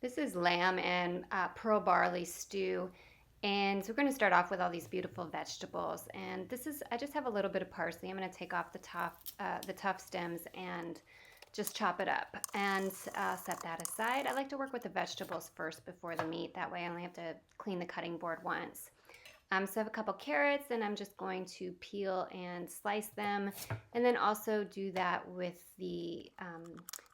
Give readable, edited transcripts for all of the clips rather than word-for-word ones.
This is lamb and pearl barley stew. And so we're going to start off with all these beautiful vegetables. And I just have a little bit of parsley. I'm going to take off the tough stems and just chop it up and set that aside. I like to work with the vegetables first before the meat. That way I only have to clean the cutting board once. So I have a couple carrots and I'm just going to peel and slice them, and then also do that with the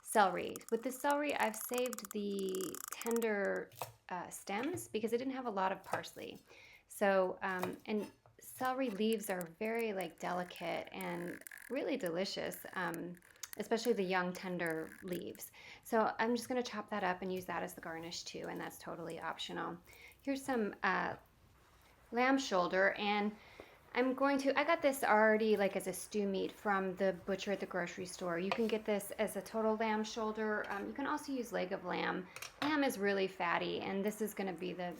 celery. With the celery, I've saved the tender stems because I didn't have a lot of parsley. So, and celery leaves are very like delicate and really delicious, especially the young tender leaves. So I'm just going to chop that up and use that as the garnish too, and that's totally optional. Here's some lamb shoulder, and I got this already like as a stew meat from the butcher at the grocery store. You can get this as a total lamb shoulder. You can also use leg of lamb. Lamb is really fatty, and this is going to be the,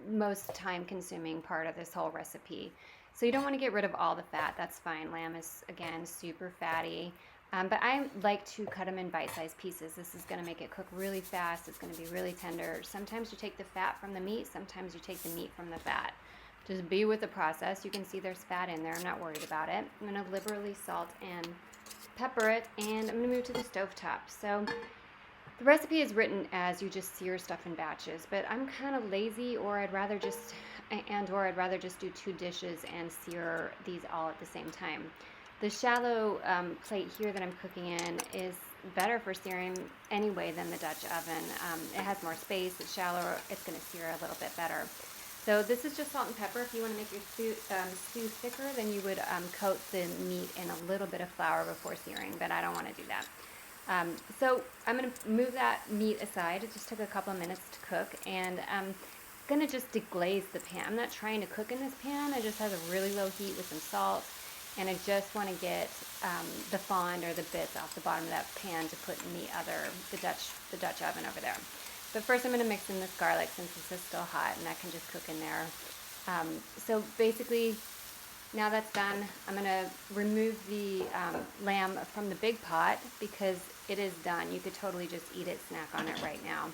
most time consuming part of this whole recipe. So you don't want to get rid of all the fat. That's fine. Lamb is, again, super fatty. But I like to cut them in bite-sized pieces. This is going to make it cook really fast. It's going to be really tender. Sometimes you take the fat from the meat. Sometimes you take the meat from the fat. Just be with the process. You can see there's fat in there. I'm not worried about it. I'm going to liberally salt and pepper it, and I'm going to move to the stovetop. So the recipe is written as you just sear stuff in batches, but I'm kind of lazy, or I'd rather just do 2 dishes and sear these all at the same time. The shallow plate here that I'm cooking in is better for searing anyway than the Dutch oven. It has more space, it's shallower, it's going to sear a little bit better. So this is just salt and pepper. If you want to make your stew thicker, then you would coat the meat in a little bit of flour before searing, but I don't want to do that. So I'm going to move that meat aside. It just took a couple of minutes to cook, and I'm going to just deglaze the pan. I'm not trying to cook in this pan. It just has a really low heat with some salt, and I just want to get the fond or the bits off the bottom of that pan to put in the Dutch oven over there. But first I'm going to mix in this garlic since this is still hot, and that can just cook in there. So basically, now that's done, I'm going to remove the lamb from the big pot because it is done. You could totally just eat it, snack on it right now.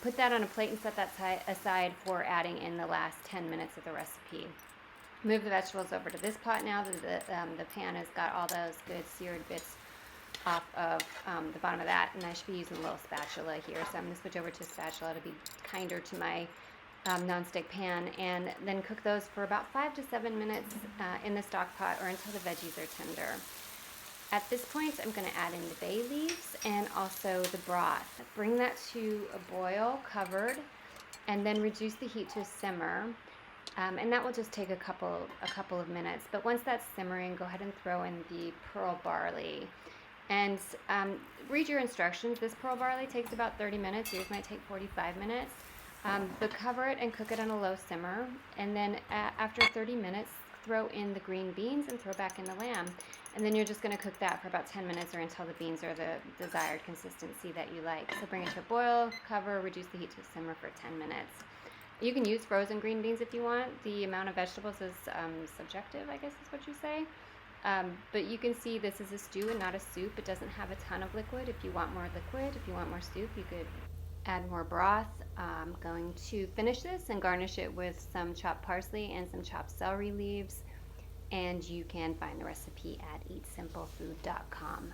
Put that on a plate and set that aside for adding in the last 10 minutes of the recipe. Move the vegetables over to this pot now. The pan has got all those good seared bits off of the bottom of that, and I should be using a little spatula here, so I'm going to switch over to a spatula to be kinder to my nonstick pan, and then cook those for about 5 to 7 minutes in the stock pot or until the veggies are tender. At this point, I'm going to add in the bay leaves and also the broth. Bring that to a boil covered, and then reduce the heat to a simmer. And that will just take a couple of minutes. But once that's simmering, go ahead and throw in the pearl barley. And read your instructions. This pearl barley takes about 30 minutes. Yours might take 45 minutes. But cover it and cook it on a low simmer. And then after 30 minutes, throw in the green beans and throw back in the lamb. And then you're just going to cook that for about 10 minutes or until the beans are the desired consistency that you like. So bring it to a boil, cover, reduce the heat to a simmer for 10 minutes. You can use frozen green beans if you want. The amount of vegetables is subjective, I guess is what you say. But you can see this is a stew and not a soup. It doesn't have a ton of liquid. If you want more liquid, if you want more soup, you could add more broth. I'm going to finish this and garnish it with some chopped parsley and some chopped celery leaves. And you can find the recipe at eatsimplefood.com.